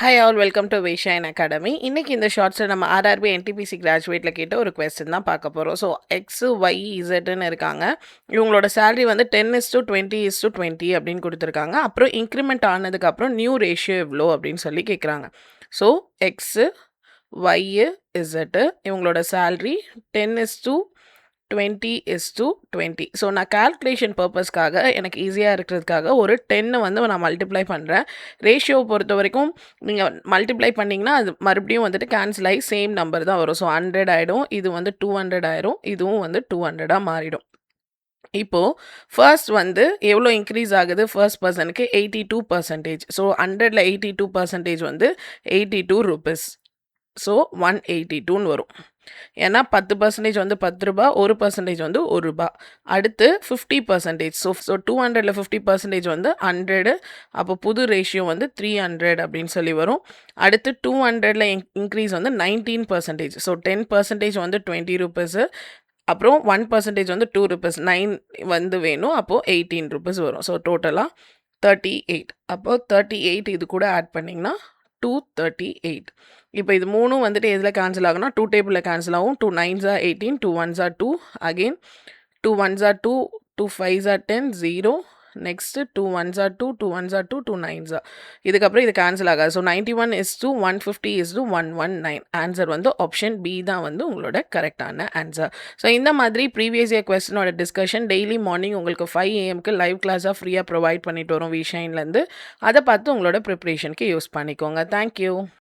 Hi all welcome to வைஷாயின் academy. இன்றைக்கி இந்த ஷார்ட்ஸில் நம்ம ஆர்ஆர்பி என்டிபிசி கிராஜுவேட்டில் கேட்ட ஒரு கொஸ்டின் தான் பார்க்க போகிறோம். ஸோ எக்ஸு ஒய் இசட்னு இருக்காங்க. இவங்களோட சேலரி வந்து 10:20:20 அப்படின்னு கொடுத்துருக்காங்க. அப்புறம் இன்க்ரிமெண்ட் ஆனதுக்கப்புறம் நியூ ரேஷியோ எவ்வளோ அப்படின்னு சொல்லி கேட்குறாங்க. ஸோ எக்ஸு ஒய்யு இசட்டு இவங்களோட சேலரி 10:20:20. ஸோ நான் கால்குலேஷன் பர்பஸ்க்காக எனக்கு ஈஸியாக இருக்கிறதுக்காக ஒரு 10 வந்து நான் மல்டிப்ளை பண்ணுறேன். ரேஷியோவை பொறுத்த வரைக்கும் நீங்கள் மல்டிப்ளை பண்ணிங்கன்னா அது மறுபடியும் வந்துட்டு கேன்சல் ஆகி சேம் நம்பர் தான் வரும். ஸோ 100 ஆகிடும், இது வந்து 200 ஆயிரும், இதுவும் வந்து 200 மாறிடும். இப்போது ஃபர்ஸ்ட் வந்து எவ்வளோ இன்க்ரீஸ் ஆகுது ஃபர்ஸ்ட் பர்சனுக்கு 82%. ஸோ 100ல் 82% வந்து 82 ரூபீஸ். ஸோ 182ன்னு வரும். ஏன்னா 10% வந்து 10 ரூபா, 1% வந்து 1 ரூபா. அடுத்து 50%. ஸோ 200ல் 50% வந்து 100. அப்போ புது ரேஷியோ வந்து 300 அப்படின்னு சொல்லி வரும். அடுத்து 200ல் இன்க்ரீஸ் வந்து 19%. ஸோ 10% வந்து 20 ரூபீஸு. அப்புறம் 1% வந்து 2 ரூபீஸ். 9 வந்து வேணும். அப்போது 18 ரூபீஸ் வரும். ஸோ டோட்டலாக 38. அப்போது 38 இது கூட ஆட் பண்ணிங்கன்னா 238. இப்போ இது மூணும் வந்துட்டு எதில் கேன்சல் ஆகும்னா 2 டேபிளில் கேன்சல் ஆகும். 2 9s are 18, 2 1s are 2, again 2 1s are 2, 2 5s are 10, 0. Next 2 1s are 2, 2 1s are 2, 2 9s are. இதுக்கப்புறம் இது கேன்சல் ஆகாது. ஸோ 91:150:119. ஆன்சர் வந்து ஆப்ஷன் பி தான் வந்து உங்களோட கரெக்டான ஆன்சர். ஸோ இந்த மாதிரி ப்ரீவியஸ் இயர் கொஸ்டினோட டிஸ்கஷன் டெய்லி மார்னிங் உங்களுக்கு 5 AM லைவ் கிளாஸாக ஃப்ரீயாக ப்ரொவைட் பண்ணிட்டு வரோம் விஷயன்லேருந்து. அதை பார்த்து உங்களோட ப்ரிப்ரேஷனுக்கு யூஸ் பண்ணிக்கோங்க. தேங்க்யூ.